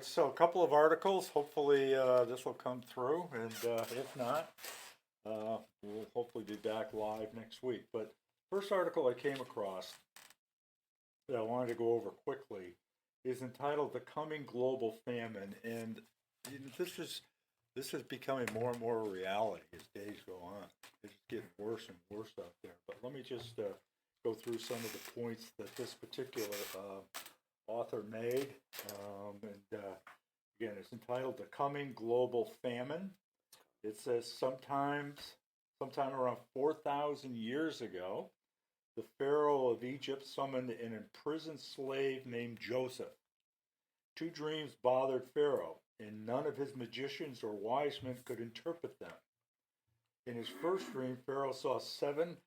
So a couple of articles. Hopefully, this will come through, and if not, we'll hopefully be back live next week. But first article I came across that I wanted to go over quickly is entitled "The Coming Global Famine," and this is becoming more and more a reality as days go on. It's getting worse and worse out there. But let me just go through some of the points that this particular author made. Again, it's entitled "The Coming Global Famine." It says sometime around 4,000 years ago, the Pharaoh of Egypt summoned an imprisoned slave named Joseph. Two dreams bothered Pharaoh, and none of his magicians or wise men could interpret them. In his first dream, Pharaoh saw seven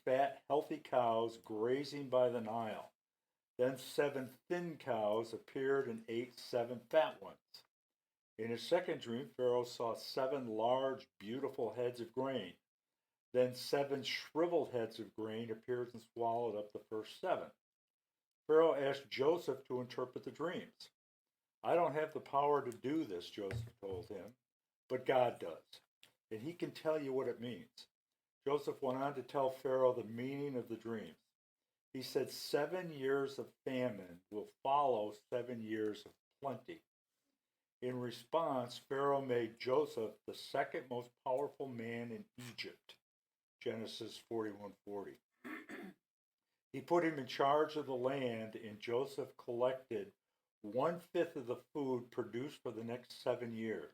fat, healthy cows grazing by the Nile. Then seven thin cows appeared and ate seven fat ones. In his second dream, Pharaoh saw seven large, beautiful heads of grain. Then seven shriveled heads of grain appeared and swallowed up the first seven. Pharaoh asked Joseph to interpret the dreams. "I don't have the power to do this," Joseph told him, "but God does, and he can tell you what it means." Joseph went on to tell Pharaoh the meaning of the dreams. He said 7 years of famine will follow 7 years of plenty. In response, Pharaoh made Joseph the second most powerful man in Egypt, Genesis 41:40. He put him in charge of the land, and Joseph collected 1/5 of the food produced for the next 7 years.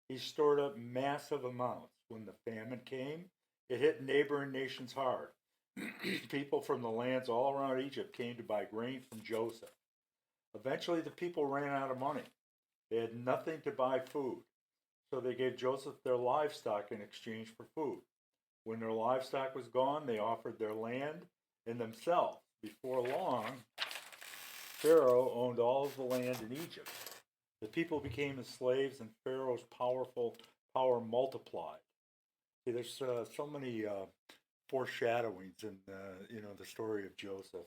He stored up massive amounts. When the famine came, it hit neighboring nations hard. People from the lands all around Egypt came to buy grain from Joseph. Eventually, the people ran out of money. They had nothing to buy food, so they gave Joseph their livestock in exchange for food. When their livestock was gone, they offered their land and themselves. Before long, Pharaoh owned all of the land in Egypt. The people became his slaves, and Pharaoh's power multiplied. See, there's so many foreshadowings in the story of Joseph.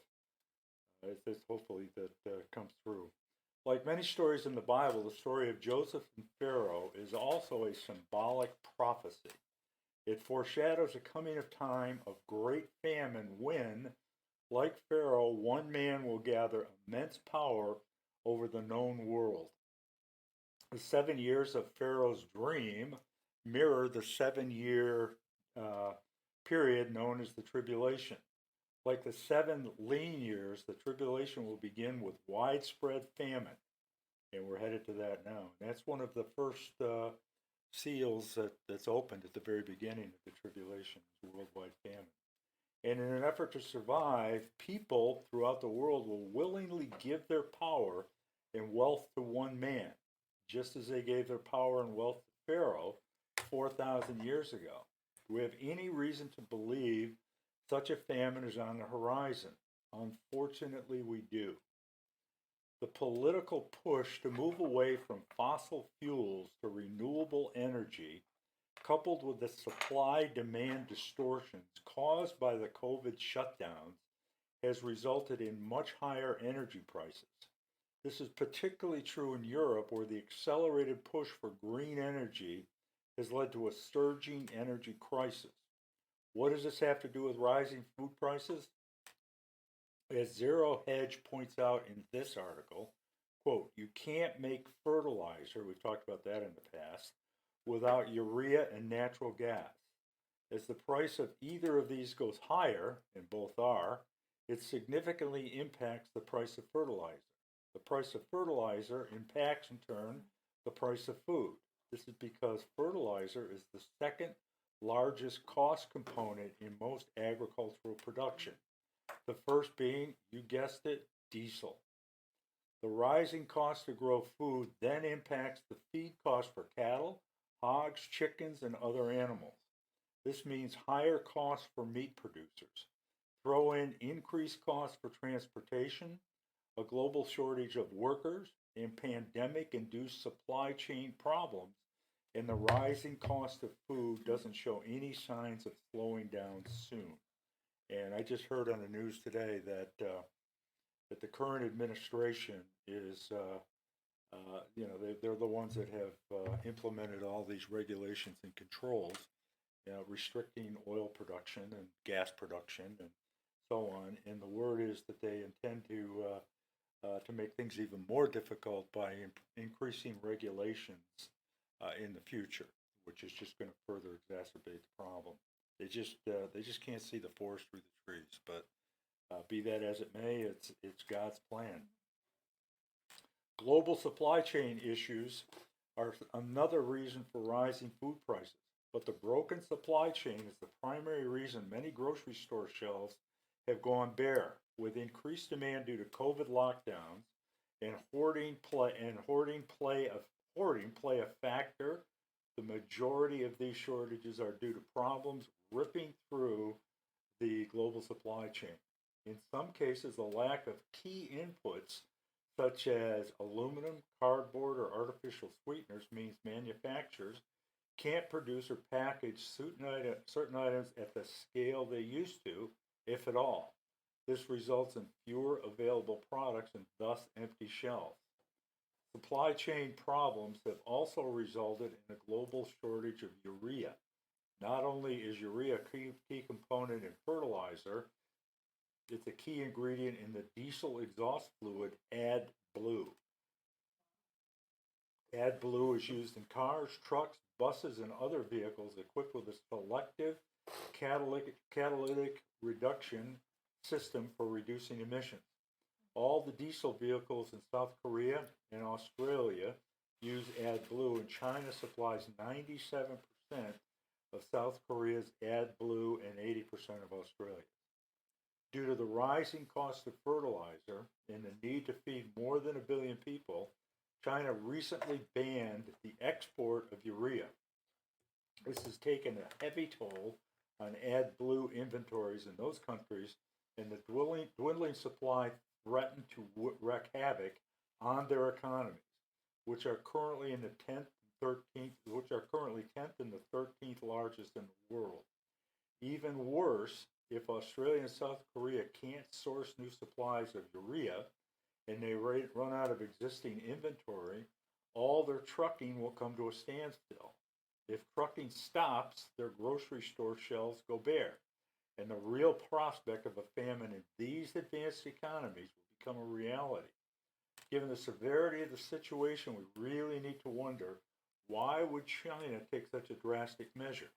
Hopefully that comes through. Like many stories in the Bible, the story of Joseph and Pharaoh is also a symbolic prophecy. It foreshadows a coming of time of great famine when, like Pharaoh, one man will gather immense power over the known world. The 7 years of Pharaoh's dream mirror the 7-year period known as the tribulation. Like the 7 lean years, the tribulation will begin with widespread famine. And we're headed to that now. And that's one of the first seals that's opened at the very beginning of the tribulation, worldwide famine. And in an effort to survive, people throughout the world will willingly give their power and wealth to one man, just as they gave their power and wealth to Pharaoh 4,000 years ago. Do we have any reason to believe such a famine is on the horizon? Unfortunately, we do. The political push to move away from fossil fuels to renewable energy, coupled with the supply-demand distortions caused by the COVID shutdowns, has resulted in much higher energy prices. This is particularly true in Europe, where the accelerated push for green energy has led to a surging energy crisis. What does this have to do with rising food prices? As Zero Hedge points out in this article, quote, "You can't make fertilizer," we've talked about that in the past, "without urea and natural gas. As the price of either of these goes higher, and both are, it significantly impacts the price of fertilizer. The price of fertilizer impacts, in turn, the price of food. This is because fertilizer is the second largest cost component in most agricultural production. The first being, you guessed it, diesel. The rising cost to grow food then impacts the feed cost for cattle, hogs, chickens, and other animals. This means higher costs for meat producers. Throw in increased costs for transportation, a global shortage of workers, and pandemic-induced supply chain problems, and the rising cost of food doesn't show any signs of slowing down soon. And I just heard on the news today that the current administration is They're the ones that have implemented all these regulations and controls, restricting oil production and gas production and so on. And the word is that they intend to make things even more difficult by increasing regulations in the future, which is just going to further exacerbate the problem. They just can't see the forest through the trees. But be that as it may, it's God's plan. Global supply chain issues are another reason for rising food prices. But the broken supply chain is the primary reason many grocery store shelves have gone bare, with increased demand due to COVID lockdowns and hoarding play a factor. The majority of these shortages are due to problems ripping through the global supply chain. In some cases, the lack of key inputs such as aluminum, cardboard, or artificial sweeteners means manufacturers can't produce or package certain items at the scale they used to, if at all. This results in fewer available products and thus empty shelves. Supply chain problems have also resulted in a global shortage of urea. Not only is urea a key component in fertilizer, it's a key ingredient in the diesel exhaust fluid AdBlue. AdBlue is used in cars, trucks, buses, and other vehicles equipped with a selective catalytic reduction system for reducing emissions. All the diesel vehicles in South Korea and Australia use AdBlue, and China supplies 97% of South Korea's AdBlue and 80% of Australia. Due to the rising cost of fertilizer and the need to feed more than 1 billion people, China recently banned the export of urea. This has taken a heavy toll on AdBlue inventories in those countries, and the dwindling supply threatened to wreak havoc on their economies, which are currently 10th and the 13th largest in the world. Even worse, if Australia and South Korea can't source new supplies of urea and they run out of existing inventory, all their trucking will come to a standstill. If trucking stops, their grocery store shelves go bare, and the real prospect of a famine in these advanced economies will become a reality. Given the severity of the situation, we really need to wonder, why would China take such a drastic measure?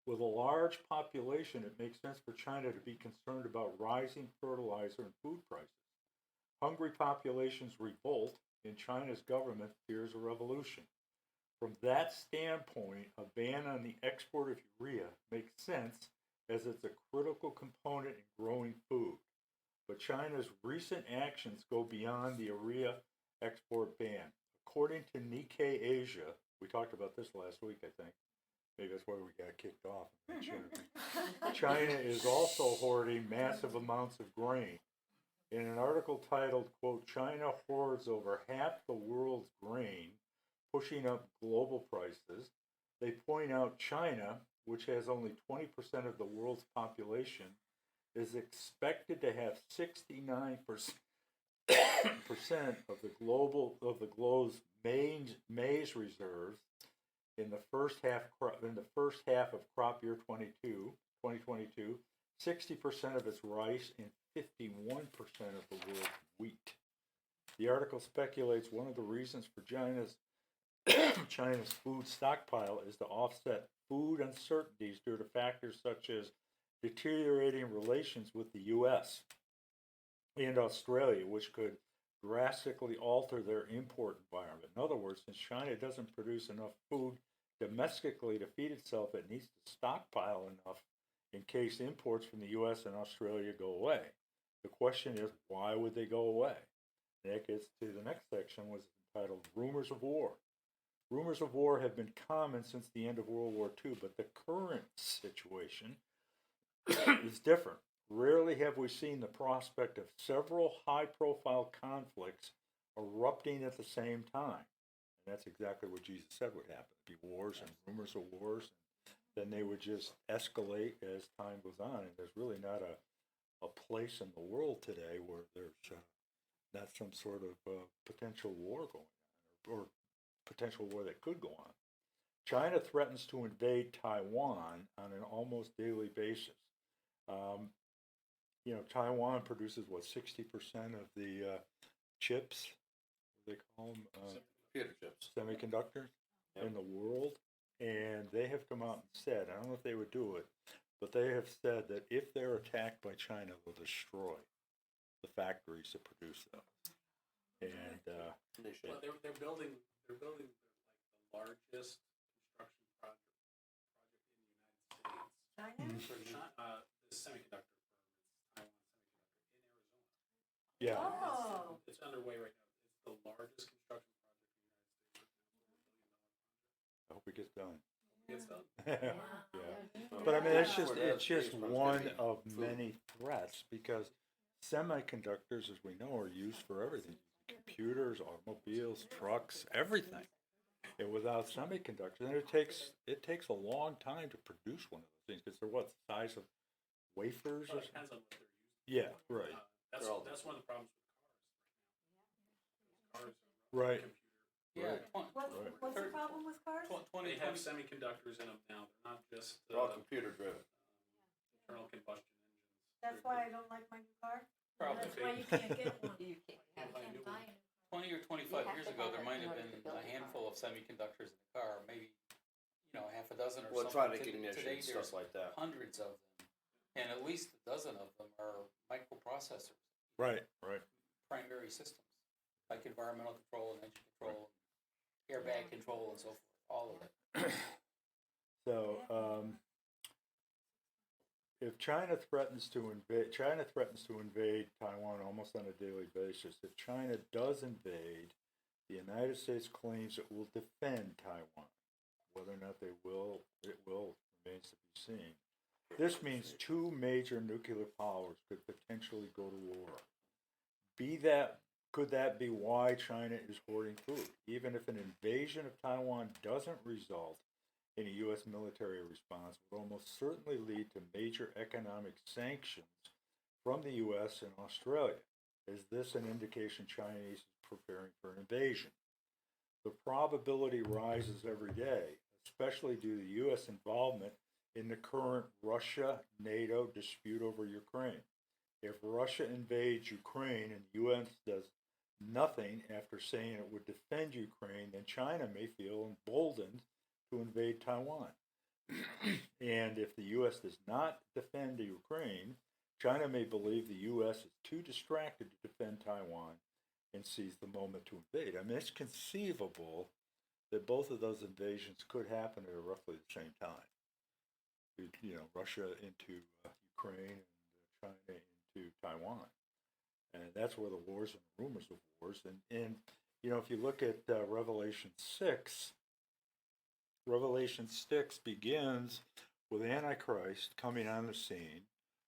With a large population, it makes sense for China to be concerned about rising fertilizer and food prices. Hungry populations revolt, and China's government fears a revolution. From that standpoint, a ban on the export of urea makes sense, as it's a critical component in growing food. But China's recent actions go beyond the urea export ban. According to Nikkei Asia, we talked about this last week, I think. Maybe that's why we got kicked off. China is also hoarding massive amounts of grain. In an article titled, quote, "China hoards over half the world's grain, pushing up global prices," they point out China, which has only 20% of the world's population, is expected to have 69% of the globe's maize reserves in the first half of crop year 2022, 60% of its rice and 51% of the world's wheat. The article speculates one of the reasons for China's food stockpile is to offset food uncertainties due to factors such as deteriorating relations with the U.S. and Australia, which could drastically alter their import environment. In other words, since China doesn't produce enough food domestically to feed itself, it needs to stockpile enough in case imports from the U.S. and Australia go away. The question is, why would they go away? That gets to the next section, was entitled Rumors of War. Rumors of war have been common since the end of World War II, but the current situation is different. Rarely have we seen the prospect of several high-profile conflicts erupting at the same time. And that's exactly what Jesus said would happen. There'd be wars and rumors of wars, and then they would just escalate as time goes on. And there's really not a place in the world today where there's not some sort of potential war going on, or potential war that could go on. China threatens to invade Taiwan on an almost daily basis. Um, Taiwan produces what, 60% of the chips, what do they call them? Computer chips. Semiconductors in the world. And they have come out and said, I don't know if they would do it, but they have said that if they're attacked by China, they'll destroy the factories that produce them. And well, they're building like the largest construction project in the United States. China? For the semiconductor firm, it's Taiwan Semiconductor in Arizona. yeah, Oh. It's underway right now. It's the largest construction project in the United States. I hope it gets done. It's done. Yeah. But I mean, it's just one of many threats, because semiconductors, as we know, are used for everything: computers, automobiles, trucks, everything. And without semiconductors, and it takes a long time to produce one of those things, because they're what, the size of wafers Well, or it something? depends on what they're using. Yeah, right, That's one of the problems with cars. Cars are right. computer. Yeah, What's the problem with cars? They have semiconductors in them now. They're not just they're all computer driven. internal combustion engines. That's why I don't like my new car. Probably. That's why you can't get one. You Can't buy a new one. 20 or 25 You have years to ago, have there it might in have order been to build a a handful of semiconductors in the car, maybe, half a dozen or Electronic something. ignition, Today, stuff there's like that. hundreds of them, and at least a dozen of them are microprocessors, Right. primary systems, like environmental control and engine control, airbag control, and so forth, all of it. So, if China threatens to invade Taiwan almost on a daily basis. If China does invade, the United States claims it will defend Taiwan. Whether or not it will remains to be seen. This means two major nuclear powers could potentially go to war. Could that be why China is hoarding food? Even if an invasion of Taiwan doesn't result in a U.S. military response, it would almost certainly lead to major economic sanctions from the U.S. and Australia. Is this an indication China is preparing for an invasion? The probability rises every day, especially due to U.S. involvement in the current Russia-NATO dispute over Ukraine. If Russia invades Ukraine and the U.S. does nothing after saying it would defend Ukraine, then China may feel emboldened to invade Taiwan. And if the U.S. does not defend Ukraine, China may believe the U.S. is too distracted to defend Taiwan and seize the moment to invade. I mean, it's conceivable that both of those invasions could happen at roughly the same time. Russia into Ukraine and China into Taiwan. And that's where the wars and rumors of wars. And if you look at Revelation 6 begins with Antichrist coming on the scene,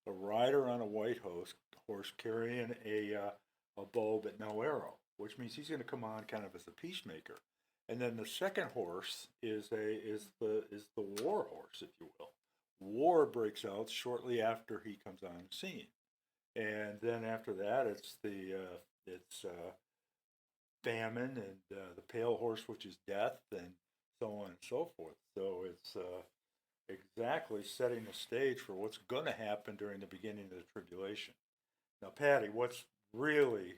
a rider on a white horse carrying a bow but no arrow, which means he's going to come on kind of as a peacemaker. And then the second horse is the war horse, if you will. War breaks out shortly after he comes on the scene, and then after that, it's famine and the pale horse, which is death, and so on and so forth. So it's exactly setting the stage for what's going to happen during the beginning of the tribulation. Now, Patty, what's really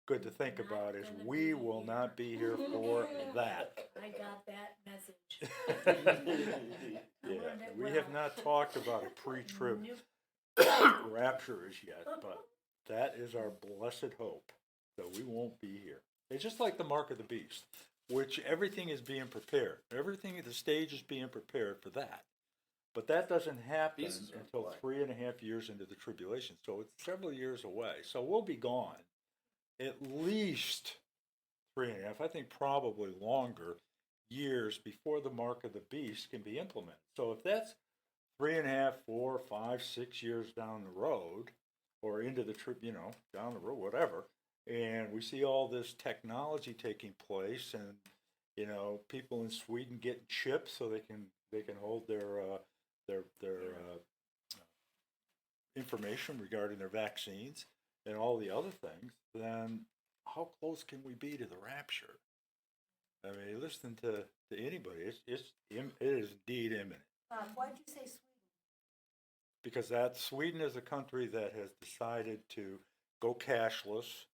good to think about is we will not be here for that. I got that message. Yeah, we have not talked about a pre-trib rapture as yet, but that is our blessed hope, that we won't be here. It's just like the mark of the beast, which everything is being prepared. Everything at the stage is being prepared for that. But that doesn't happen until 3.5 years into the tribulation, so it's several years away. So we'll be gone at least 3.5, I think probably longer, years before the mark of the beast can be implemented. So if that's 3.5, 4, 5, 6 years down the road, or into the down the road, whatever, and we see all this technology taking place, and people in Sweden getting chips so they can hold their information regarding their vaccines, and all the other things, then how close can we be to the rapture? I mean, listen to anybody. It is indeed imminent. Why'd you say Sweden? Because Sweden is a country that has decided to go cashless,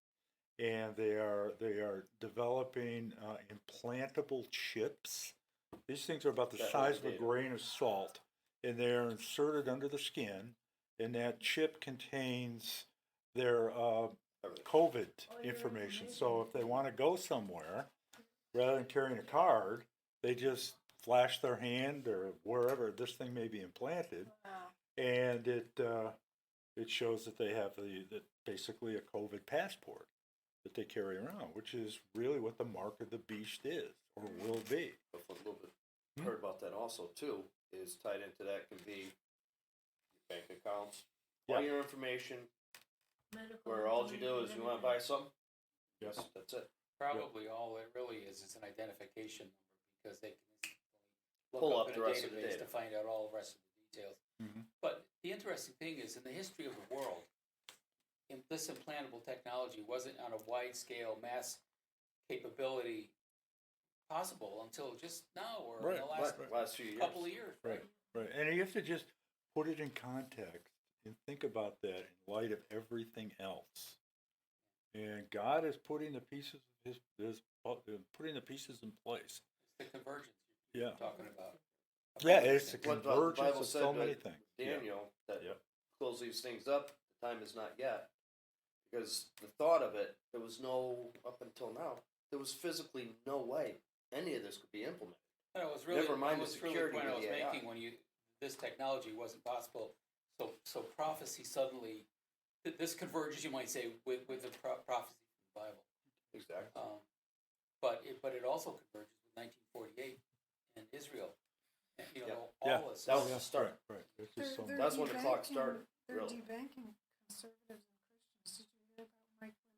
and they are developing implantable chips. These things are about the size of a grain of salt, and they're inserted under the skin, and that chip contains their COVID information. So if they want to go somewhere, rather than carrying a card, they just flash their hand or wherever this thing may be implanted, and it shows that they have basically a COVID passport that they carry around, which is really what the mark of the beast is or will be. A little bit heard about that also too, is tied into that can be your bank accounts, all your information, Medical where all you do is you wanna buy something, Yes. that's it. Probably all it really is an identification number, because they can Pull look up up the in a rest of the database data. to find out all the rest of the details. Mhm. But the interesting thing is, in the history of the world, this implantable technology wasn't on a wide scale mass capability possible until just now, or in the Last few years. couple of years. Right. Right. And you have to just put it in context and think about that in light of everything else. And God is putting the pieces of putting the pieces in place. It's the convergence Yeah. you're talking about. Yeah, it's a What the convergence Bible of said so to many things. Daniel, that Yep. close these things up, the time is not yet. Because the thought of it, there was no, up until now, there was physically no way any of this could be implemented. No, it was really, Never mind that the was really the security point I with was the AI. making when this technology wasn't possible. So prophecy suddenly, this converges, you might say, with the prophecy from the Bible. Exactly. But it also converges with 1948 and Israel. And, all Yeah. this. That was the start. Right. It's just so They're That's when the clock debanking- started, They're really. debanking conservatives and Christians. Did you hear about Mike Lindell?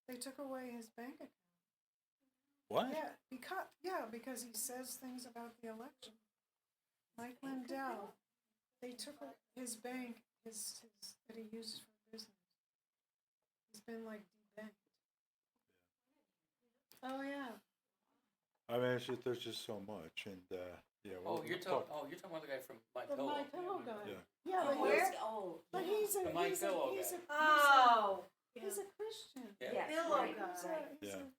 They took away his bank account. What? Because he says things about the election. Mike Lindell, they took his bank, his that he uses for business. He's been like debanked. Oh yeah. I mean, there's just so much, and yeah. You're talking about the guy from My The Pillow. My Pillow guy. Yeah. Yeah, but Where? he's, Oh. but he's a The My he's a Pillow he's a guy. Oh. he's a Christian. Yeah. Yes, He's right, a- right. he's Yeah. a-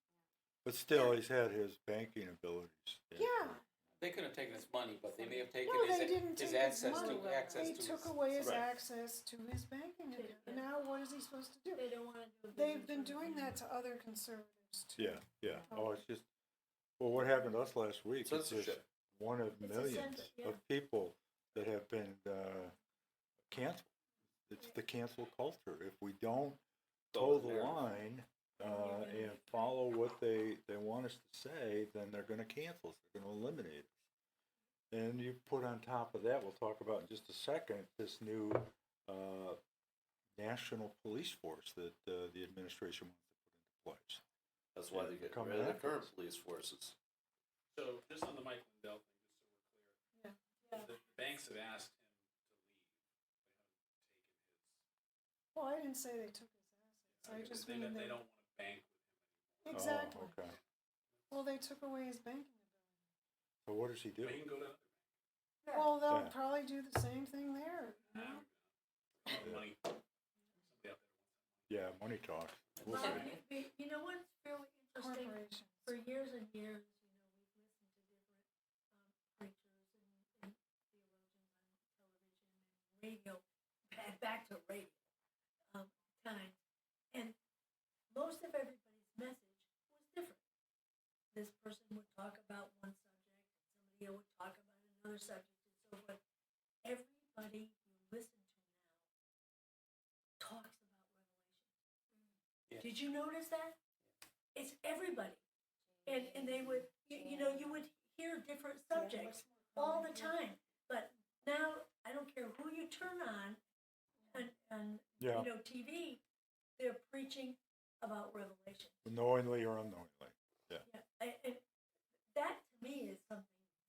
But still, he's had his banking abilities. yeah. They couldn't have taken his money, but they may have taken No, his, they didn't take his his access money. to access They to took his. away his Right. access to his banking account. Now what is he supposed to do? They don't want to do. They've been doing that to other conservatives too. Yeah. Oh, it's just. Well, what happened to us last week? It's just Censorship. one of a millions yeah. of people that have been canceled. It's the cancel culture. If we don't toe the line and follow what they want us to say, then they're going to cancel us. They're going to eliminate us. And you put on top of that, we'll talk about in just a second, this new national police force that the administration wants to put into place. That's why they get Coming rid of the after current us. police forces. So just on the Mike Lindell thing, just so we're clear. Yeah. The banks have asked him to leave. Well, I didn't say they took his assets. I They haven't just taken mean his. They they don't want to bank with him exactly. Oh, okay. Well, they took away his banking ability. So what does he do? anymore. But he can go to other banks. Well, they'll Yeah. probably do the same thing there. Money. Somebody out there. Yeah, money talks. We'll Well, see. you know what's really interesting? Corporations. For years and years, we've listened to different preachers and theologians on television and radio, back to radio times, and most of everybody's message was different. This person would talk about one subject, and somebody else would talk about another subject, and so forth. Everybody you listen to now talks about Revelation. Yeah. Did you notice that? It's everybody. And they would, you would hear different subjects all the time. But now, I don't care who you turn on Yeah, TV, they're preaching about Revelation. knowingly or unknowingly. Yeah, and that to me is something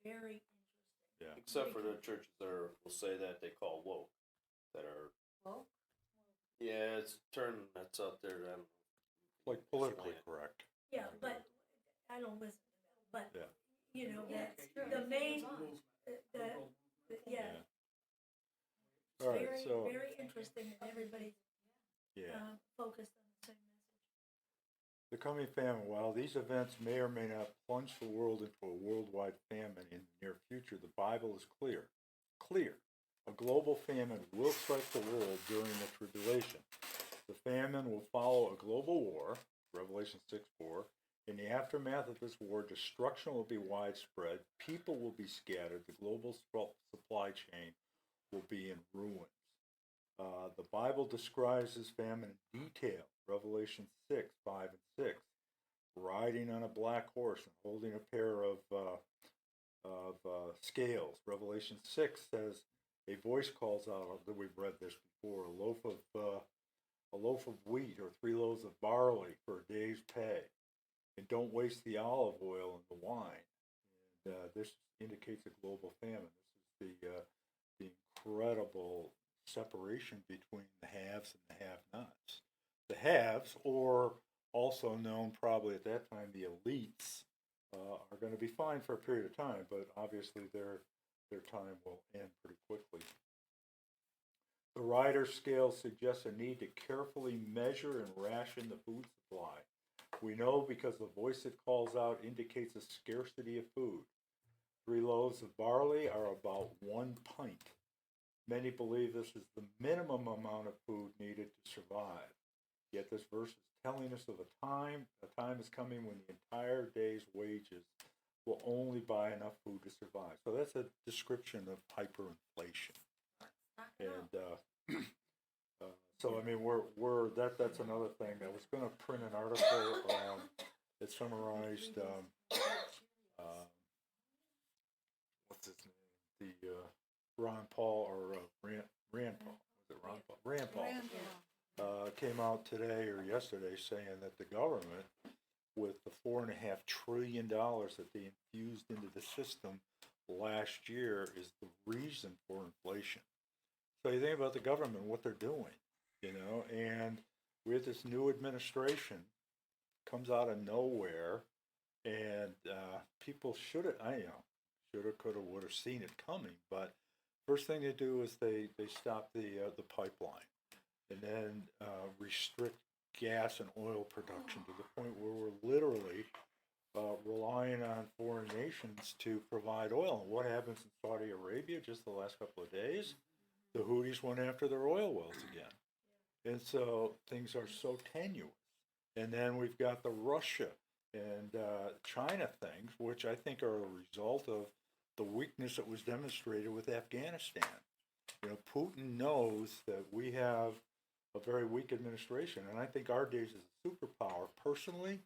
very interesting. Yeah. Except for the churches that will say that they call woke, that are, Woke? Yeah, it's turning that's out there. I don't know. Like politically Explain it. correct. Yeah, but I don't listen to that, but, Yeah. you know, That's true. the main, yeah, All right, very, so very interesting that everybody's, yeah. focused on the same message. The coming famine, while these events may or may not plunge the world into a worldwide famine in the near future, the Bible is clear. Clear. A global famine will strike the world during the tribulation. The famine will follow a global war, Revelation 6:4. In the aftermath of this war, destruction will be widespread, people will be scattered, the global supply chain will be in ruins. The Bible describes this famine in detail. Revelation 6:5 and 6. Riding on a black horse and holding a pair of scales. Revelation 6 says, a voice calls out, that we've read this before, a loaf of wheat or 3 loaves of barley for a day's pay. And don't waste the olive oil and the wine. And this indicates a global famine. This is the incredible separation between the haves and the have-nots. The haves, or also known probably at that time the elites, are going to be fine for a period of time, but obviously their time will end pretty quickly. The rider scale suggests a need to carefully measure and ration the food supply. We know because the voice it calls out indicates a scarcity of food. 3 loaves of barley are about 1 pint. Many believe this is the minimum amount of food needed to survive. Yet this verse is telling us of a time is coming when the entire day's wages will only buy enough food to survive. So that's a description of hyperinflation. And so I mean that's another thing. I was going to print an article that summarized what's his name, the Ron Paul or Rand Paul. Was it Ron Paul? Rand Paul. Came out today or yesterday saying that the government, with the $4.5 trillion that they infused into the system last year, is the reason for inflation. So you think about the government, what they're doing, and we have this new administration comes out of nowhere, and people should have, could have, would have seen it coming, but first thing they do is they stop the pipeline, and then restrict gas and oil production to the point where we're literally relying on foreign nations to provide oil. And what happens in Saudi Arabia just the last couple of days? The Houthis went after their oil wells again. And so things are so tenuous. And then we've got the Russia and China things, which I think are a result of the weakness that was demonstrated with Afghanistan. Putin knows that we have a very weak administration, and I think our days as a superpower, personally,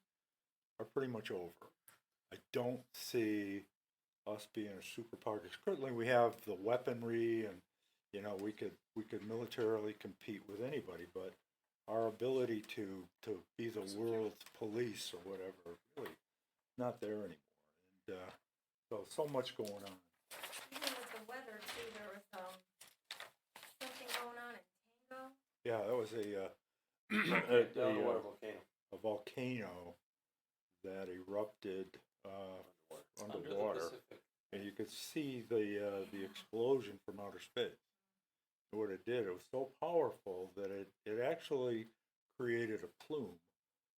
are pretty much over. I don't see us being a superpower. Certainly, we have the weaponry, and we could militarily compete with anybody, but our ability to be the world's police or whatever, really not there anymore. And so much going on. Even with the weather too, there was something going on in Tango. Yeah, that was a Underwater volcano. a volcano that erupted Under the underwater, Pacific. and you could see the explosion from outer space. And what it did, it was so powerful that it actually created a plume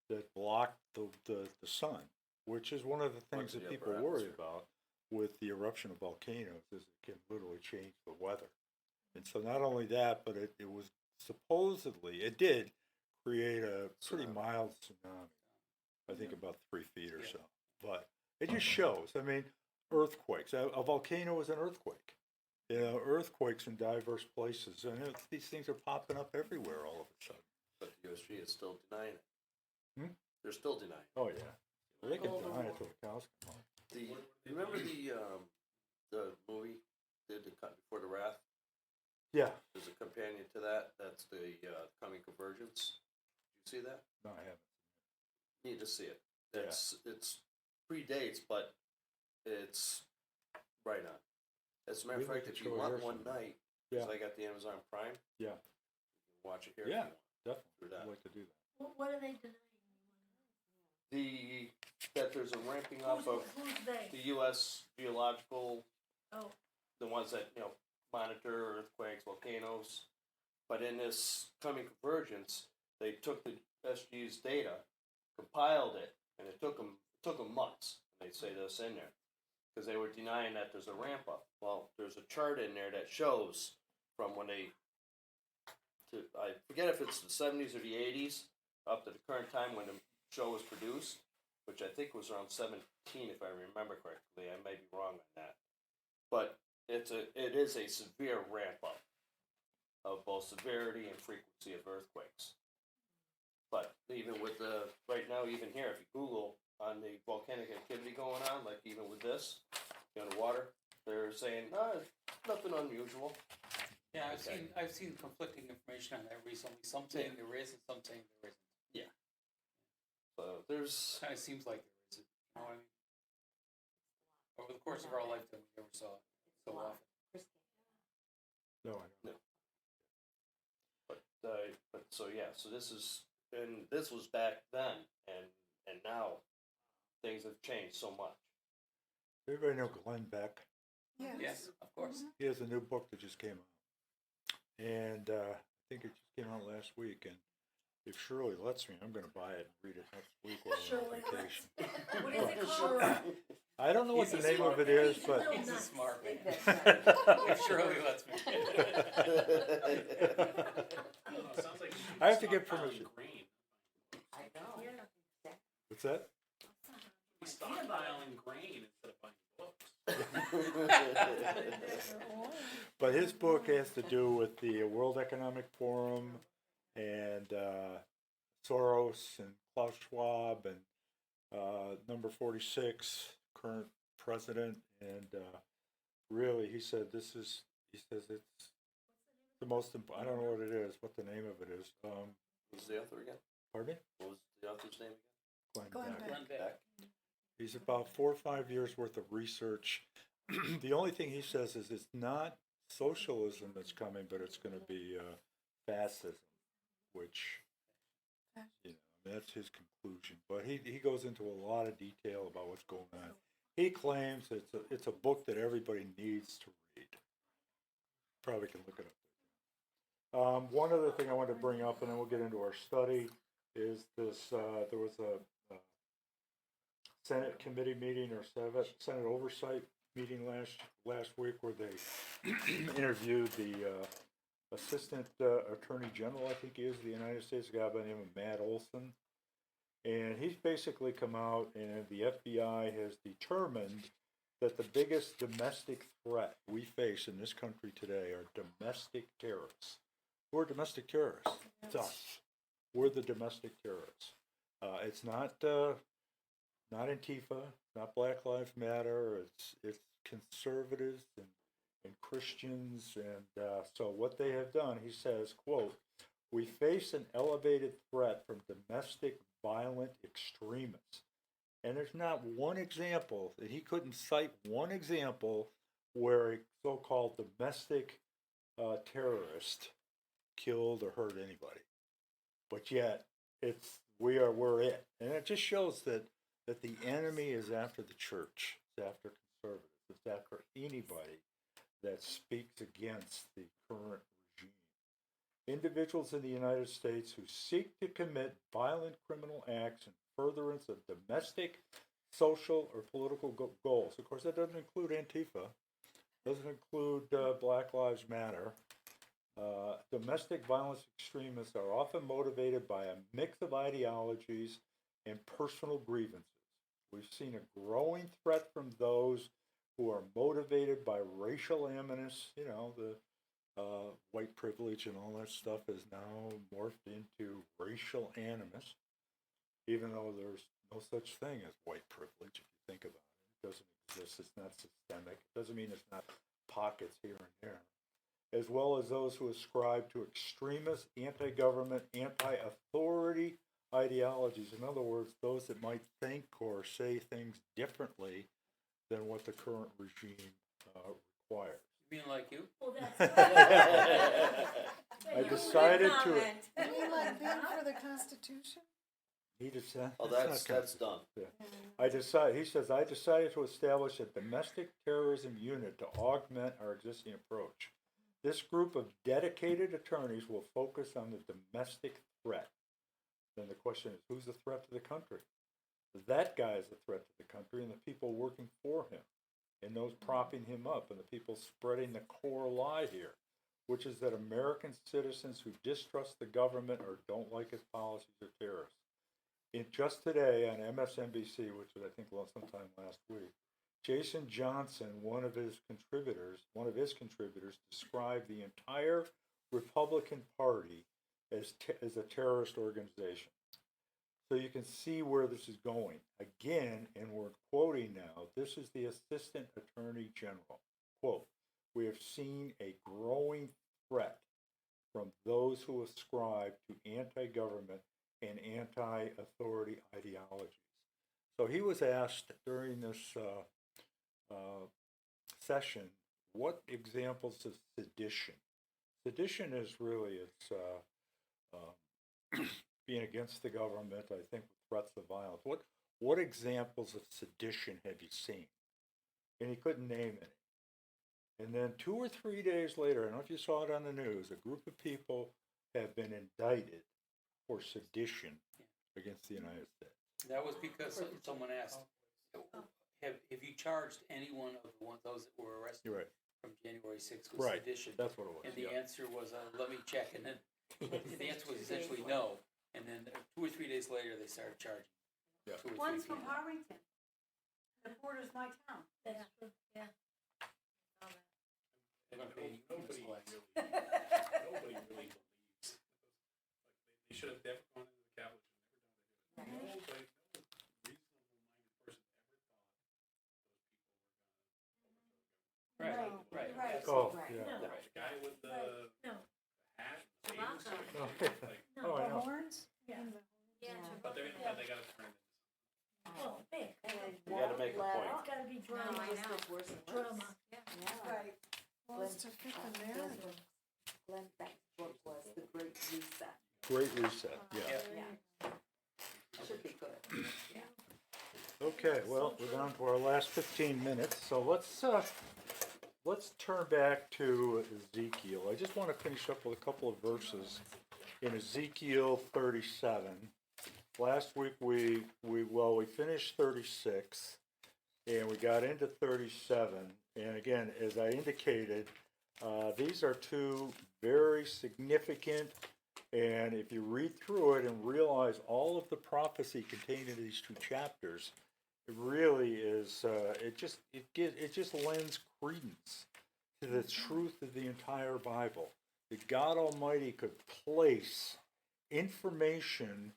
that blocked the sun, which is one of the things Went to that the people upper worry atmosphere. about with the eruption of volcanoes, is it can literally change the weather. And so not only that, but it was supposedly, it did create a pretty Tsunami. mild tsunami. I think about 3 feet or so. But it just shows, I mean, earthquakes. A volcano is an earthquake. Earthquakes in diverse places. And these things are popping up everywhere all of a sudden. But the USG is still denying it. Hmm? They're still denying it. Oh, yeah. They can deny it till the cows come home. Remember the movie, The Cut Before the Wrath? Yeah. There's a companion to that. That's the Coming Convergence. Did you see that? No, I haven't. You need to see it. It's predates, but it's right on. As a matter of We'd like fact, to if you show want yours one sometime. night, Yeah. because I got the Amazon Prime, Yeah. you can watch it here Yeah. if you want. definitely. I'd like to do that. What are they denying? That there's a ramping up of Who's they? the U.S. geological, Oh, the ones that, monitor earthquakes, volcanoes. But in this coming convergence, they took the SG's data, compiled it, and it took them months. They say this in there because they were denying that there's a ramp up. Well, there's a chart in there that shows from when I forget if it's the 70s or the 80s up to the current time when the show was produced, which I think was around 17 if I remember correctly. I may be wrong on that, but it is a severe ramp up of both severity and frequency of earthquakes. But even with right now, even here, if you Google on the volcanic activity going on, like even with this, the water, they're saying, no, nothing unusual. Yeah, I've seen conflicting information on that recently. Some saying there is, and some saying there isn't. Yeah. So there's. Kind of seems like there isn't. You know what I mean? Over the course of our lifetime, we never saw it so often. No, I don't. But so this was back then, and now things have changed so much. Everybody know Glenn Beck? Yes. Yes, of course. He has a new book that just came out. And I think it just came out last week. And if Shirley lets me, I'm going to buy it and read it next week while we're on Shirley vacation. what is it called? I don't know what the name of it is, but He's a smart man. If Shirley lets me. Sounds like I have to get stockpiling permission. Grain. I know. What's that? He's stockpiling grain instead of buying books. But his book has to do with the World Economic Forum and Soros and Klaus Schwab and number 46, current president. And really, he says it's the most important. I don't know what it is, what the name of it is. Who's the author again? Pardon me? What was the author's name again? Glenn Beck. Glenn Beck. He's about 4 or 5 years worth of research. The only thing he says is it's not socialism that's coming, but it's going to be fascism, which, that's his conclusion. But he goes into a lot of detail about what's going on. He claims it's a book that everybody needs to read. Probably can look it up. One other thing I wanted to bring up, and then we'll get into our study, is this. There was a Senate committee meeting or Senate Oversight meeting last week where they interviewed the Assistant Attorney General, I think he is, of the United States, a guy by the name of Matt Olson. And he's basically come out, and the FBI has determined that the biggest domestic threat we face in this country today are domestic terrorists. We're domestic terrorists. It's us. We're the domestic terrorists. It's not Antifa, not Black Lives Matter. It's conservatives and Christians. And so what they have done, he says, quote, "We face an elevated threat from domestic violent extremists." And there's not one example, that he couldn't cite one example where a so-called domestic terrorist killed or hurt anybody. But yet, we're it. And it just shows that the enemy is after the church. It's after conservatives. It's after anybody that speaks against the current regime. Individuals in the United States who seek to commit violent criminal acts in furtherance of domestic, social, or political goals. Of course, that doesn't include Antifa. Doesn't include Black Lives Matter. Domestic violence extremists are often motivated by a mix of ideologies and personal grievances. We've seen a growing threat from those who are motivated by racial animus. The white privilege and all that stuff is now morphed into racial animus, even though there's no such thing as white privilege, if you think about it. It doesn't exist. It's not systemic. It doesn't mean it's not pockets here and there. As well as those who ascribe to extremist, anti-government, anti-authority ideologies. In other words, those that might think or say things differently than what the current regime requires. You mean like you? Well, that's I decided to. Did he like being for the Constitution? He decided. Oh, that's done. He says, I decided to establish a domestic terrorism unit to augment our existing approach. This group of dedicated attorneys will focus on the domestic threat. Then the question is, who's the threat to the country? That guy is the threat to the country and the people working for him and those propping him up and the people spreading the core lie here, which is that American citizens who distrust the government or don't like its policies are terrorists. Just today on MSNBC, which was I think sometime last week, Jason Johnson, one of his contributors, described the entire Republican Party as a terrorist organization. So you can see where this is going. Again, and we're quoting now, this is the Assistant Attorney General. Quote, we have seen a growing threat from those who ascribe to anti-government and anti-authority ideologies. So he was asked during this session, what examples of sedition? Sedition is really, it's being against the government, I think, with threats of violence. What examples of sedition have you seen? And he couldn't name any. And then 2 or 3 days later, I don't know if you saw it on the news, a group of people have been indicted for sedition against the United States. That was because someone asked, have you charged any one of those that were arrested You're right. from January 6th with Right. sedition? That's what it was. And the yeah. answer was, let me check, and then the answer was essentially no. And then 2 or 3 days later, they started charging. Yeah. 2 or 3 One's from people. Harrington. The border's my town. That's true, yeah. They're gonna pay you for this class. Nobody really believes. Like, they should have never gone into the Capitol. Should have never done it. Nobody, no reasonable-minded person ever thought those people were going to. Right. Oh, Right. yeah. No. The guy with the No, hat, The the box sabers, Oh, like, oh, I The know. horns? Yeah. And the- yeah, Yeah. but they got to turn it well, big, You gotta make a point. it's gotta be No, drama, I Just know. gets worse and worse. drama. Yeah. Right. Well, it's to fit the narrative. Glenn Beck's book was The Great Reset. Great reset, yeah. Yeah. Should be good. Yeah. Okay, well, we're down to our last 15 minutes, so let's turn back to Ezekiel. I just want to finish up with a couple of verses in Ezekiel 37. Last week we finished 36 and we got into 37. And again, as I indicated, these are two very significant, and if you read through it and realize all of the prophecy contained in these two chapters, it really is, it just lends credence to the truth of the entire Bible. That God Almighty could place information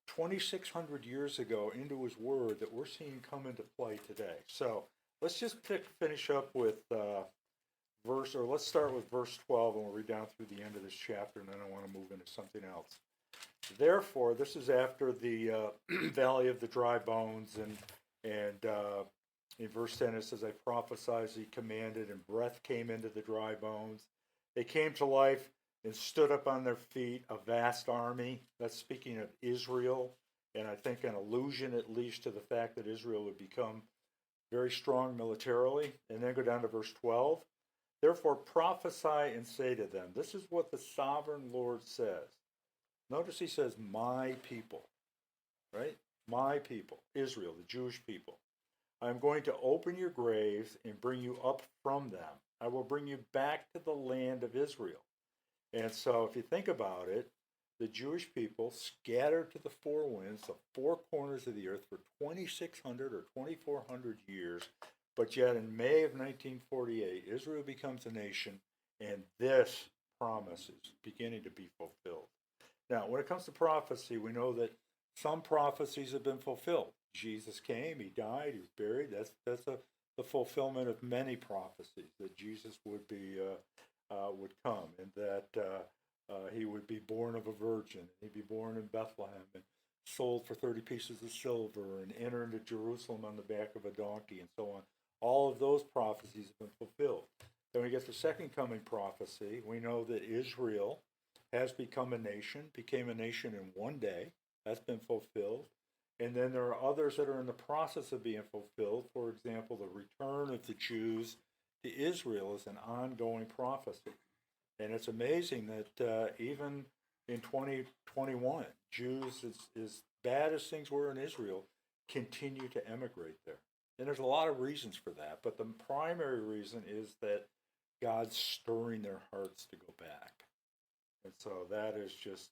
2,600 years ago into His Word that we're seeing come into play today. So let's just finish up with let's start with verse 12 and we'll read down through the end of this chapter, and then I want to move into something else. Therefore, this is after the valley of the dry bones, and in verse 10 it says, I prophesied as He commanded, and breath came into the dry bones. They came to life and stood up on their feet, a vast army. That's speaking of Israel, and I think an allusion at least to the fact that Israel would become very strong militarily. And then go down to verse 12. Therefore prophesy and say to them, this is what the sovereign Lord says. Notice He says, my people, right? My people, Israel, the Jewish people. I'm going to open your graves and bring you up from them. I will bring you back to the land of Israel. And so if you think about it, the Jewish people scattered to the four winds, the four corners of the earth for 2,600 or 2,400 years. But yet in May of 1948, Israel becomes a nation, and this promise is beginning to be fulfilled. Now, when it comes to prophecy, we know that some prophecies have been fulfilled. Jesus came, He died, He was buried. That's the fulfillment of many prophecies, that Jesus would come, and that He would be born of a virgin. He'd be born in Bethlehem and sold for 30 pieces of silver and enter into Jerusalem on the back of a donkey and so on. All of those prophecies have been fulfilled. Then we get the second coming prophecy. We know that Israel has become a nation, became a nation in one day. That's been fulfilled. And then there are others that are in the process of being fulfilled. For example, the return of the Jews to Israel is an ongoing prophecy. And it's amazing that even in 2021, Jews, as bad as things were in Israel, continue to emigrate there. And there's a lot of reasons for that, but the primary reason is that God's stirring their hearts to go back. And so that is just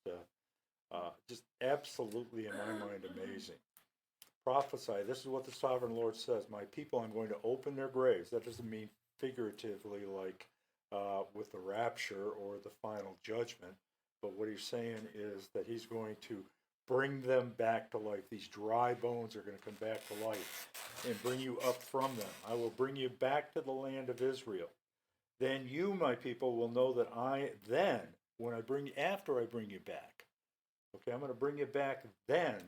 absolutely, in my mind, amazing. Prophesy. This is what the sovereign Lord says. My people, I'm going to open their graves. That doesn't mean figuratively like with the rapture or the final judgment. But what he's saying is that he's going to bring them back to life. These dry bones are going to come back to life and bring you up from them. I will bring you back to the land of Israel. Then you, my people, will know that after I bring you back, okay, I'm going to bring you back then.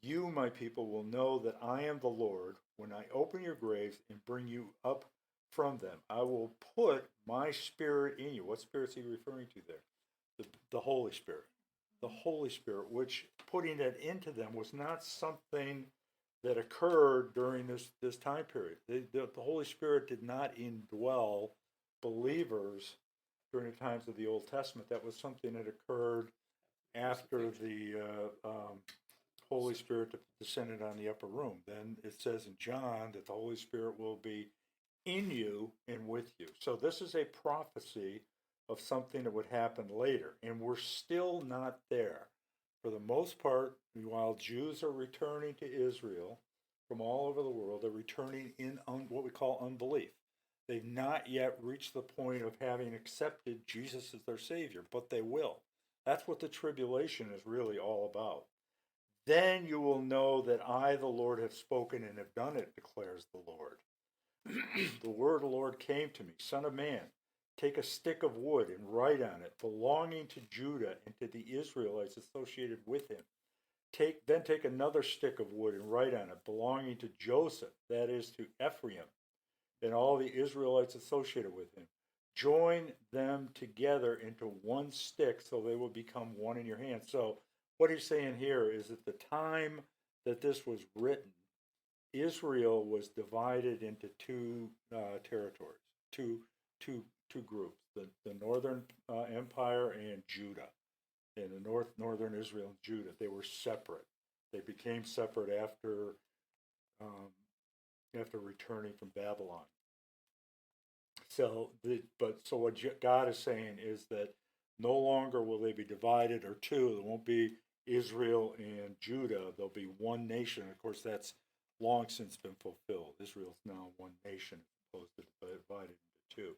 You, my people, will know that I am the Lord when I open your graves and bring you up from them. I will put my spirit in you. What spirit is he referring to there? The Holy Spirit. The Holy Spirit, which putting that into them was not something that occurred during this time period. The Holy Spirit did not indwell believers during the times of the Old Testament. That was something that occurred after the Holy Spirit descended on the upper room. Then it says in John that the Holy Spirit will be in you and with you. So this is a prophecy of something that would happen later, and we're still not there. For the most part, while Jews are returning to Israel from all over the world, they're returning in what we call unbelief. They've not yet reached the point of having accepted Jesus as their Savior, but they will. That's what the tribulation is really all about. Then you will know that I, the Lord, have spoken and have done it, declares the Lord. The word of the Lord came to me, Son of man, take a stick of wood and write on it, belonging to Judah and to the Israelites associated with him. Then take another stick of wood and write on it, belonging to Joseph, that is to Ephraim, and all the Israelites associated with him. Join them together into one stick so they will become one in your hand. So what he's saying here is at the time that this was written, Israel was divided into two territories, two groups, the northern empire and Judah. In the northern Israel and Judah, they were separate. They became separate after returning from Babylon. So what God is saying is that no longer will they be divided or two. There won't be Israel and Judah. There'll be one nation. Of course, that's long since been fulfilled. Israel's now one nation, as opposed to divided into two.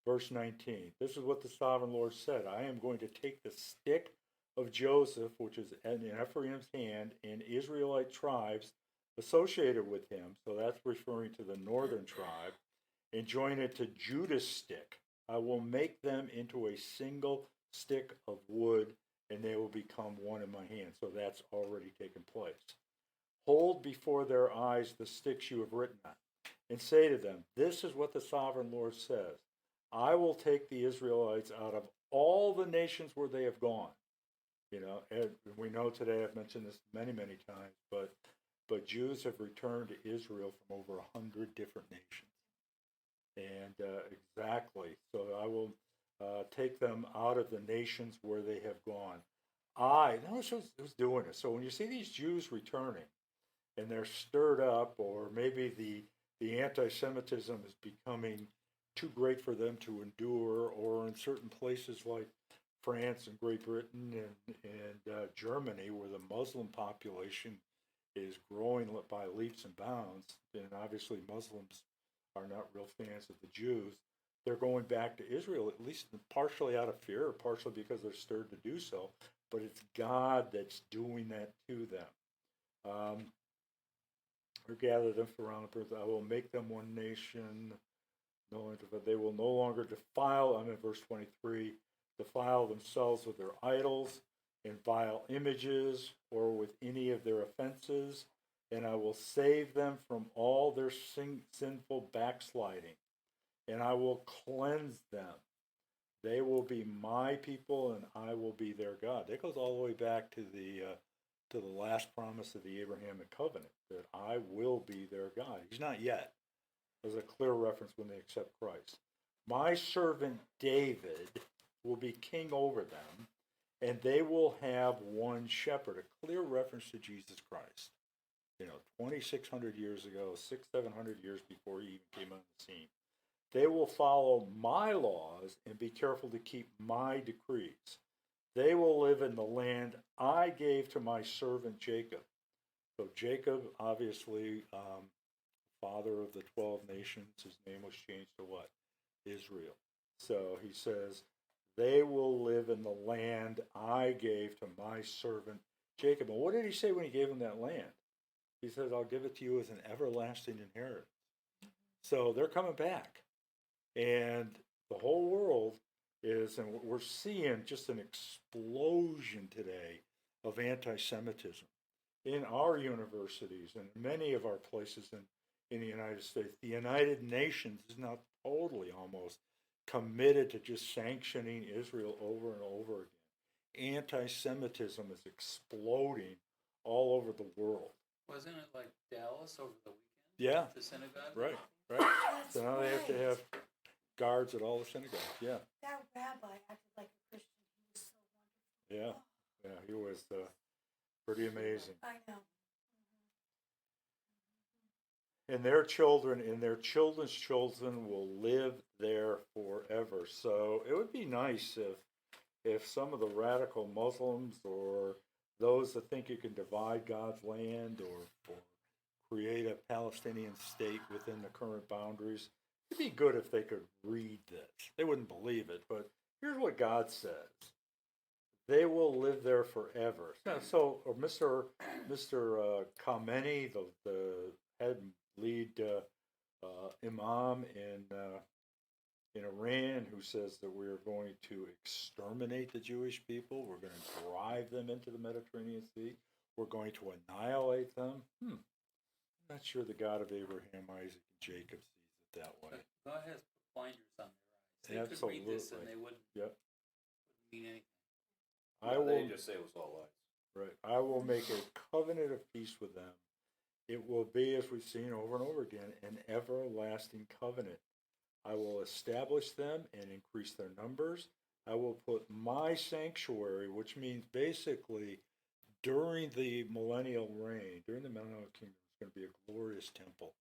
Verse 19, this is what the sovereign Lord said. I am going to take the stick of Joseph, which is in Ephraim's hand, and Israelite tribes associated with him, so that's referring to the northern tribe, and join it to Judah's stick. I will make them into a single stick of wood, and they will become one in my hand. So that's already taken place. Hold before their eyes the sticks you have written on, and say to them, this is what the sovereign Lord says. I will take the Israelites out of all the nations where they have gone. You know, and we know today, I've mentioned this many, many times, but Jews have returned to Israel from over 100 different nations. And exactly, so I will take them out of the nations where they have gone. Notice who's doing this. So when you see these Jews returning, and they're stirred up, or maybe the anti-Semitism is becoming too great for them to endure, or in certain places like France and Great Britain and Germany, where the Muslim population is growing by leaps and bounds, and obviously Muslims are not real fans of the Jews, they're going back to Israel, at least partially out of fear, or partially because they're stirred to do so, but it's God that's doing that to them. Or gather them around the earth. I will make them one nation. They will no longer defile, I'm in verse 23, defile themselves with their idols and vile images or with any of their offenses, and I will save them from all their sinful backsliding, and I will cleanse them. They will be my people, and I will be their God. That goes all the way back to the last promise of the Abrahamic covenant, that I will be their God. He's not yet. There's a clear reference when they accept Christ. My servant David will be king over them, and they will have one shepherd. A clear reference to Jesus Christ. 2,600 years ago, 700 years before he even came on the scene. They will follow my laws and be careful to keep my decrees. They will live in the land I gave to my servant Jacob. So Jacob, obviously, father of the 12 nations, his name was changed to what? Israel. So he says, they will live in the land I gave to my servant Jacob. And what did he say when he gave him that land? He says, I'll give it to you as an everlasting inheritance. So they're coming back. And the whole world is, and we're seeing just an explosion today of anti-Semitism in our universities and many of our places in the United States. The United Nations is now totally almost committed to just sanctioning Israel over and over again. Anti-Semitism is exploding all over the world. Wasn't it like Dallas over the weekend? Yeah. The synagogue? Right. So now they have to have guards at all the synagogues. Yeah. That rabbi acted like a Christian. He was so wonderful. Yeah. He was pretty amazing. I know. And their children and their children's children will live there forever. So it would be nice if some of the radical Muslims or those that think you can divide God's land or create a Palestinian state within the current boundaries, it'd be good if they could read this. They wouldn't believe it, but here's what God says. They will live there forever. So Mr. Khamenei, the head lead imam in Iran, who says that we're going to exterminate the Jewish people, we're going to drive them into the Mediterranean Sea, we're going to annihilate them. I'm not sure the God of Abraham, Isaac, and Jacob sees it that way. God has blinders on their eyes. They could read this and they wouldn't mean anything. They just say it was all lies. Right. I will make a covenant of peace with them. It will be, as we've seen over and over again, an everlasting covenant. I will establish them and increase their numbers. I will put my sanctuary, which means basically during the millennial reign, during the millennial kingdom, there's going to be a glorious temple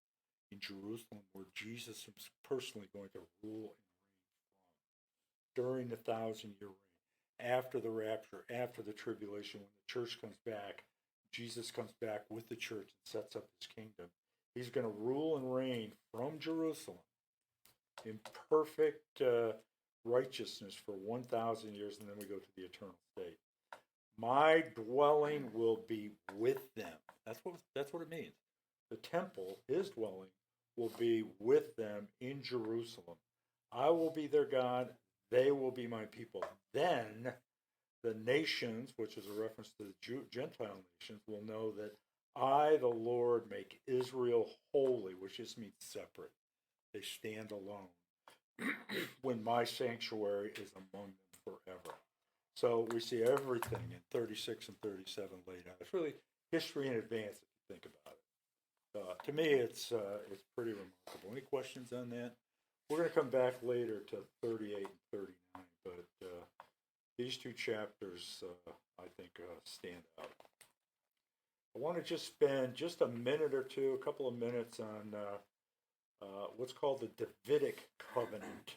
in Jerusalem where Jesus is personally going to rule and reign from during the 1,000-year reign, after the rapture, after the tribulation, when the church comes back. Jesus comes back with the church and sets up his kingdom. He's going to rule and reign from Jerusalem in perfect righteousness for 1,000 years, and then we go to the eternal state. My dwelling will be with them. That's what it means. The temple, his dwelling, will be with them in Jerusalem. I will be their God. They will be my people. Then the nations, which is a reference to the Gentile nations, will know that I, the Lord, make Israel holy, which just means separate. They stand alone when my sanctuary is among them forever. So we see everything in 36 and 37 laid out. It's really history in advance if you think about it. To me, it's pretty remarkable. Any questions on that? We're going to come back later to 38 and 39, but these two chapters, I think, stand out. I want to just spend just a minute or two, a couple of minutes on what's called the Davidic Covenant,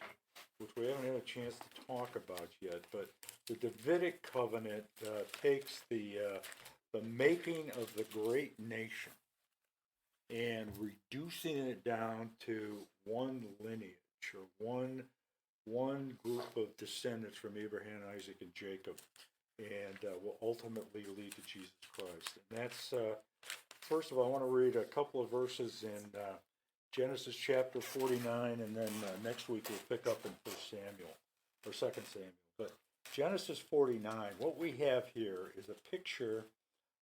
which we haven't had a chance to talk about yet. But the Davidic Covenant takes the making of the great nation and reducing it down to one lineage or one group of descendants from Abraham, Isaac, and Jacob, and will ultimately lead to Jesus Christ. And that's, first of all, I want to read a couple of verses in Genesis chapter 49, and then next week we'll pick up in 1 Samuel, or 2 Samuel. But Genesis 49, what we have here is a picture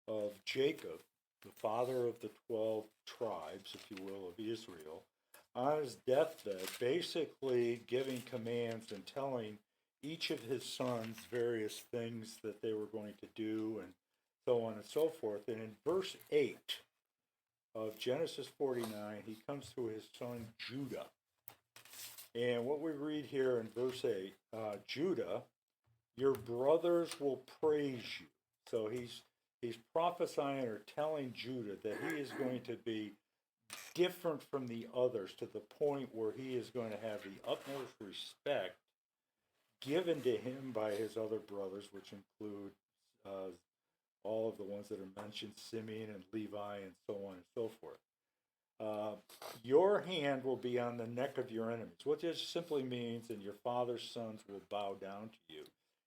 of Jacob, the father of the 12 tribes, if you will, of Israel, on his deathbed, basically giving commands and telling each of his sons various things that they were going to do and so on and so forth. And in verse 8 of Genesis 49, he comes to his son Judah. And what we read here in verse 8, Judah, your brothers will praise you. So he's prophesying or telling Judah that he is going to be different from the others to the point where he is going to have the utmost respect given to him by his other brothers, which include all of the ones that are mentioned, Simeon and Levi and so on and so forth. Your hand will be on the neck of your enemies. What this simply means, and your father's sons will bow down to you,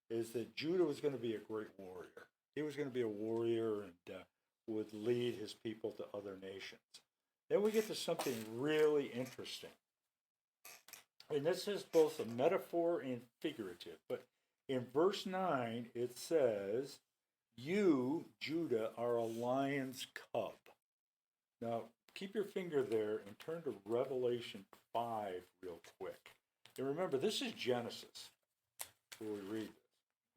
is that Judah was going to be a great warrior. He was going to be a warrior and would lead his people to other nations. Then we get to something really interesting. And this is both a metaphor and figurative. But in verse 9, it says, you, Judah, are a lion's cub. Now, keep your finger there and turn to Revelation 5 real quick. And remember, this is Genesis, where we read this.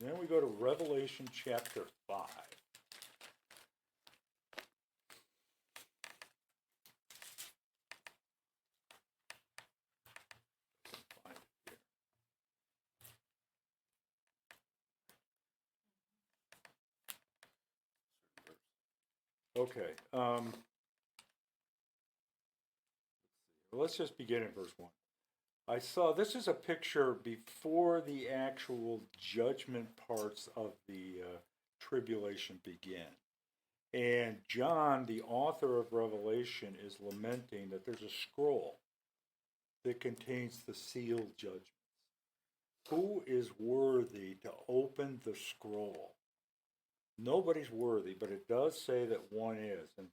Then we go to Revelation chapter 5. Okay. Let's just begin in verse 1. I saw, this is a picture before the actual judgment parts of the tribulation begin. And John, the author of Revelation, is lamenting that there's a scroll that contains the sealed judgments. Who is worthy to open the scroll? Nobody's worthy, but it does say that one is. In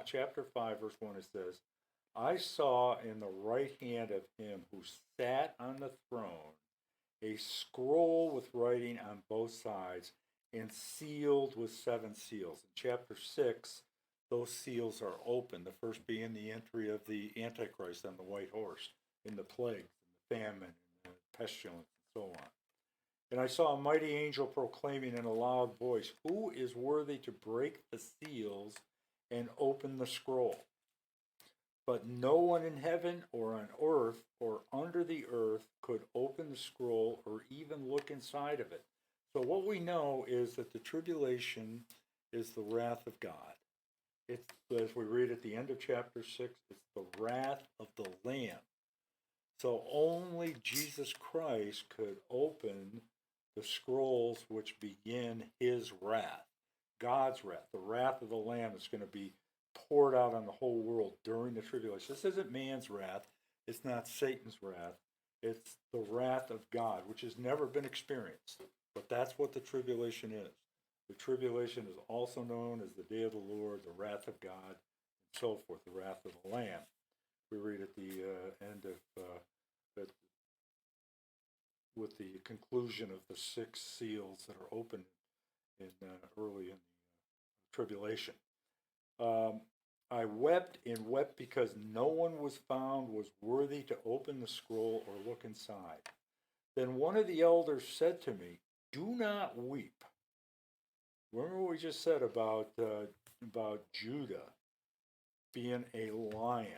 chapter 5, verse 1, it says, I saw in the right hand of him who sat on the throne a scroll with writing on both sides and sealed with 7 seals. In chapter 6, those seals are open, the first being the entry of the Antichrist on the white horse, in the plagues, and the famine, and the pestilence, and so on. And I saw a mighty angel proclaiming in a loud voice, who is worthy to break the seals and open the scroll? But no one in heaven or on earth or under the earth could open the scroll or even look inside of it. So what we know is that the tribulation is the wrath of God. It's, as we read at the end of chapter 6, it's the wrath of the Lamb. So only Jesus Christ could open the scrolls which begin his wrath, God's wrath. The wrath of the Lamb is going to be poured out on the whole world during the tribulation. This isn't man's wrath. It's not Satan's wrath. It's the wrath of God, which has never been experienced. But that's what the tribulation is. The tribulation is also known as the day of the Lord, the wrath of God, and so forth, the wrath of the Lamb. We read at the end of with the conclusion of the 6 seals that are opened in early in the tribulation. I wept and wept because no one was found was worthy to open the scroll or look inside. Then one of the elders said to me, do not weep. Remember what we just said about Judah being a lion.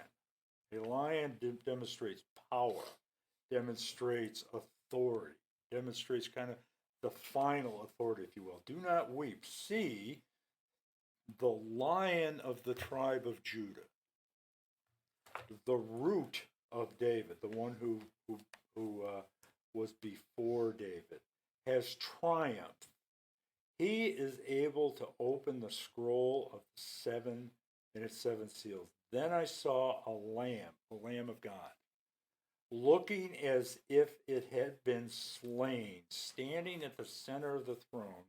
A lion demonstrates power, demonstrates authority, demonstrates kind of the final authority, if you will. Do not weep. See, the Lion of the tribe of Judah, the root of David, the one who was before David, has triumphed. He is able to open the scroll of 7 and its 7 seals. Then I saw a lamb, the Lamb of God, looking as if it had been slain, standing at the center of the throne,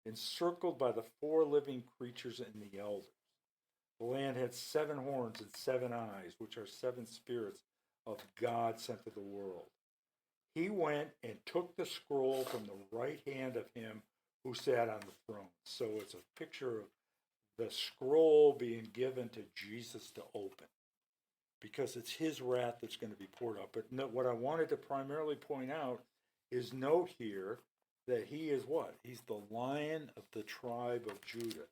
encircled by the 4 living creatures and the elders. The Lamb had 7 horns and 7 eyes, which are 7 spirits of God sent to the world. He went and took the scroll from the right hand of him who sat on the throne. So it's a picture of the scroll being given to Jesus to open, because it's his wrath that's going to be poured out. But what I wanted to primarily point out is note here that he is what? He's the Lion of the tribe of Judah.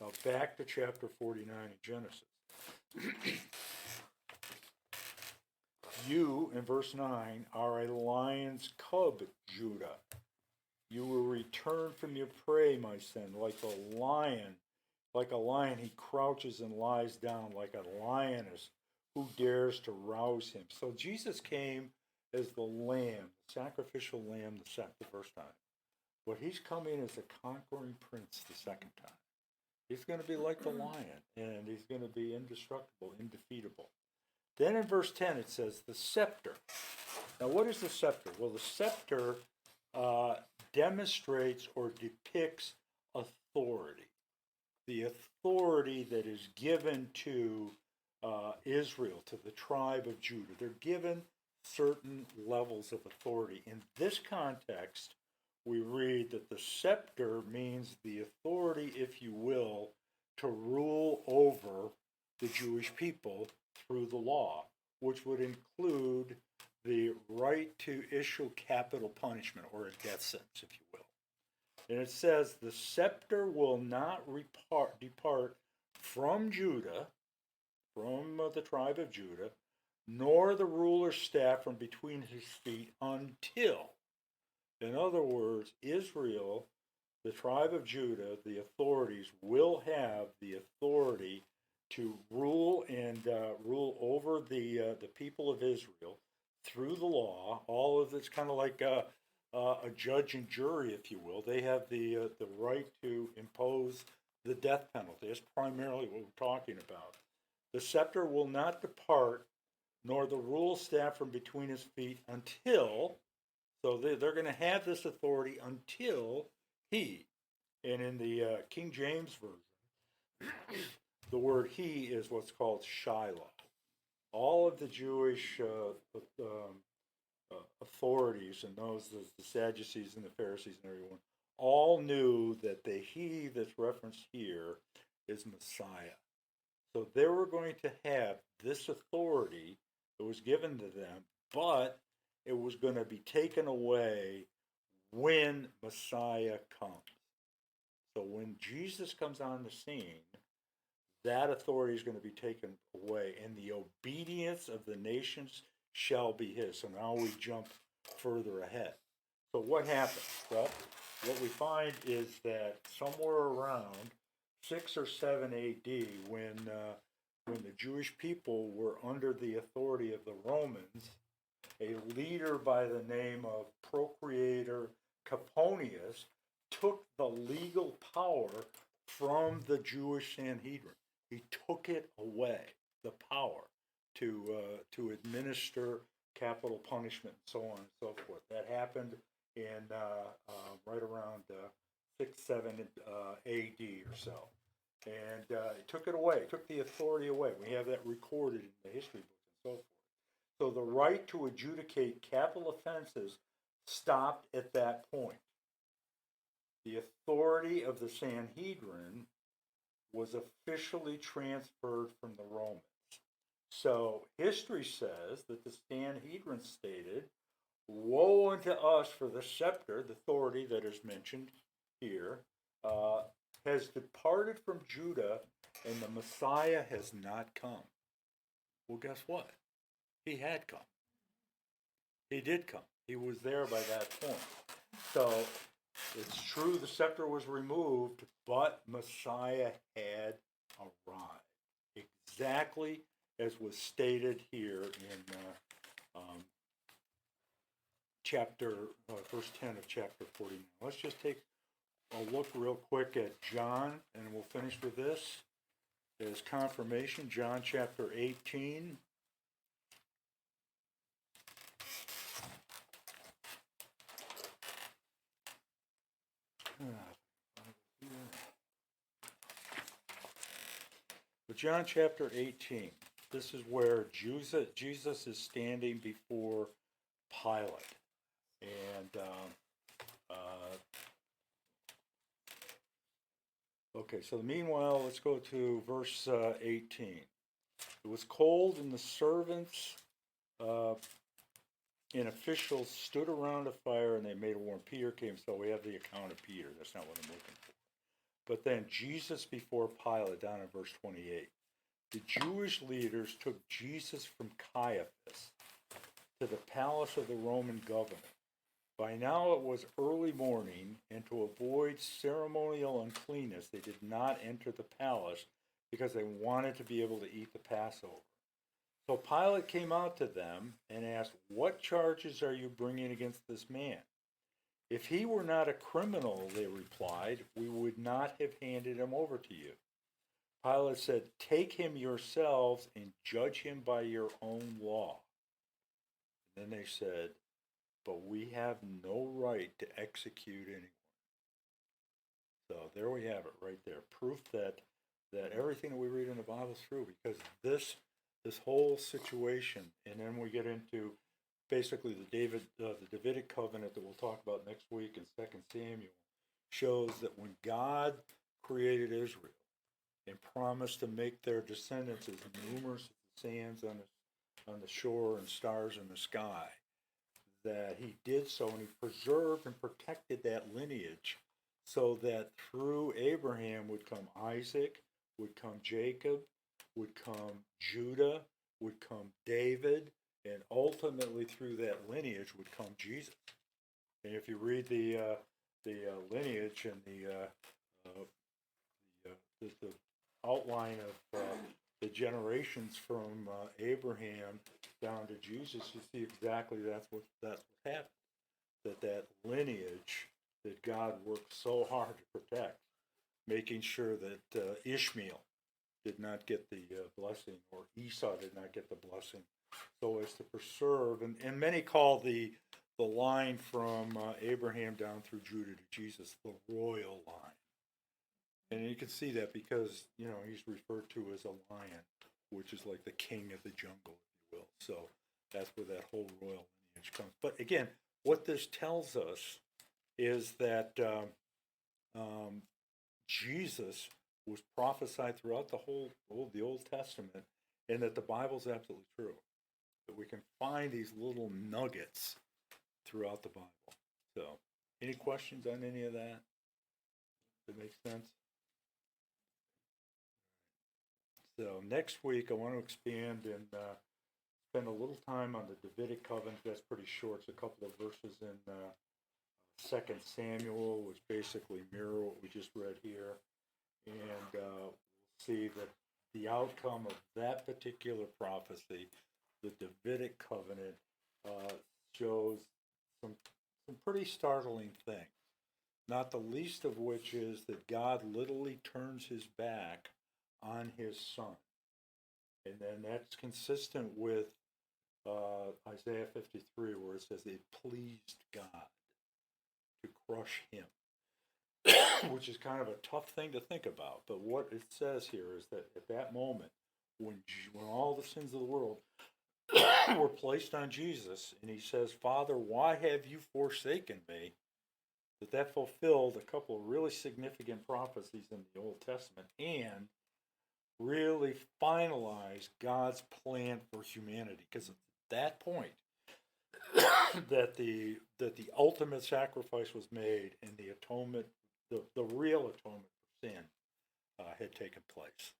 Now back to chapter 49 in Genesis. You, in verse 9, are a lion's cub, Judah. You will return from your prey, my son, like a lion. Like a lion, he crouches and lies down, like a lioness who dares to rouse him. So Jesus came as the lamb, the sacrificial lamb, the first time. But he's coming as a conquering prince the second time. He's going to be like the lion, and he's going to be indestructible, undefeatable. Then in verse 10 it says, the scepter. Now what is the scepter? Well, the scepter demonstrates or depicts authority. The authority that is given to Israel, to the tribe of Judah. They're given certain levels of authority. In this context, we read that the scepter means the authority, if you will, to rule over the Jewish people through the law, which would include the right to issue capital punishment, or a death sentence, if you will. And it says, the scepter will not depart from Judah, from the tribe of Judah, nor the ruler's staff from between his feet until, in other words, Israel, the tribe of Judah, the authorities will have the authority to rule and rule over the people of Israel through the law. All of it's kind of like a judge and jury, if you will. They have the right to impose the death penalty. That's primarily what we're talking about. The scepter will not depart, nor the rule staff from between his feet until, so they're going to have this authority until he, and in the King James Version, the word he is what's called Shiloh. All of the Jewish authorities and those, the Sadducees and the Pharisees and everyone, all knew that the he that's referenced here is Messiah. So they were going to have this authority that was given to them, but it was going to be taken away when Messiah comes. So when Jesus comes on the scene, that authority is going to be taken away, and the obedience of the nations shall be his. So now we jump further ahead. So what happens? Well, what we find is that somewhere around 6 or 7 AD, when the Jewish people were under the authority of the Romans, a leader by the name of Procurator Coponius took the legal power from the Jewish Sanhedrin. He took it away, the power to administer capital punishment and so on and so forth. That happened in right around 6, 7 AD or so. And it took it away, it took the authority away. We have that recorded in the history books and so forth. So the right to adjudicate capital offenses stopped at that point. The authority of the Sanhedrin was officially transferred from the Romans. So history says that the Sanhedrin stated, woe unto us, for the scepter, the authority that is mentioned here, has departed from Judah, and the Messiah has not come. Well, guess what? He had come. He did come. He was there by that point. So it's true the scepter was removed, but Messiah had arrived. Exactly as was stated here in verse 10 of chapter 49. Let's just take a look real quick at John, and we'll finish with this as confirmation. John chapter 18. But John chapter 18, this is where Jesus is standing before Pilate. And, okay, so meanwhile, let's go to verse 18. It was cold, and the servants and officials stood around a fire and they made a war. And Peter came, so we have the account of Peter. That's not what I'm looking for. But then Jesus before Pilate, down in verse 28. The Jewish leaders took Jesus from Caiaphas to the palace of the Roman governor. By now it was early morning, and to avoid ceremonial uncleanness, they did not enter the palace because they wanted to be able to eat the Passover. So Pilate came out to them and asked, "What charges are you bringing against this man?" "If he were not a criminal," they replied, "we would not have handed him over to you." Pilate said, "Take him yourselves and judge him by your own law." And then they said, "But we have no right to execute anyone." So there we have it right there. Proof that everything that we read in the Bible is true, because this whole situation, and then we get into basically the Davidic Covenant that we'll talk about next week in 2 Samuel, shows that when God created Israel and promised to make their descendants as numerous as the sands on the shore and stars in the sky, that he did so, and he preserved and protected that lineage so that through Abraham would come Isaac, would come Jacob, would come Judah, would come David, and ultimately through that lineage would come Jesus. And if you read the lineage and the outline of the generations from Abraham down to Jesus, you see exactly that's what happened. That lineage that God worked so hard to protect, making sure that Ishmael did not get the blessing, or Esau did not get the blessing, so as to preserve. And many call the line from Abraham down through Judah to Jesus the royal line. And you can see that because, he's referred to as a lion, which is like the king of the jungle, if you will. So that's where that whole royal lineage comes. But again, what this tells us is that Jesus was prophesied throughout the Old Testament, and that the Bible's absolutely true. That we can find these little nuggets throughout the Bible. So, any questions on any of that? Does that make sense? So next week I want to expand and spend a little time on the Davidic Covenant. That's pretty short. It's a couple of verses in 2 Samuel, which basically mirror what we just read here. And we'll see that the outcome of that particular prophecy, the Davidic Covenant, shows some pretty startling things. Not the least of which is that God literally turns his back on his son. And then that's consistent with Isaiah 53, where it says it pleased God to crush him, which is kind of a tough thing to think about. But what it says here is that at that moment, when all the sins of the world were placed on Jesus, and he says, "Father, why have you forsaken me?" that fulfilled a couple of really significant prophecies in the Old Testament, and really finalized God's plan for humanity. Because at that point, that the ultimate sacrifice was made, and the atonement, the real atonement for sin, had taken place.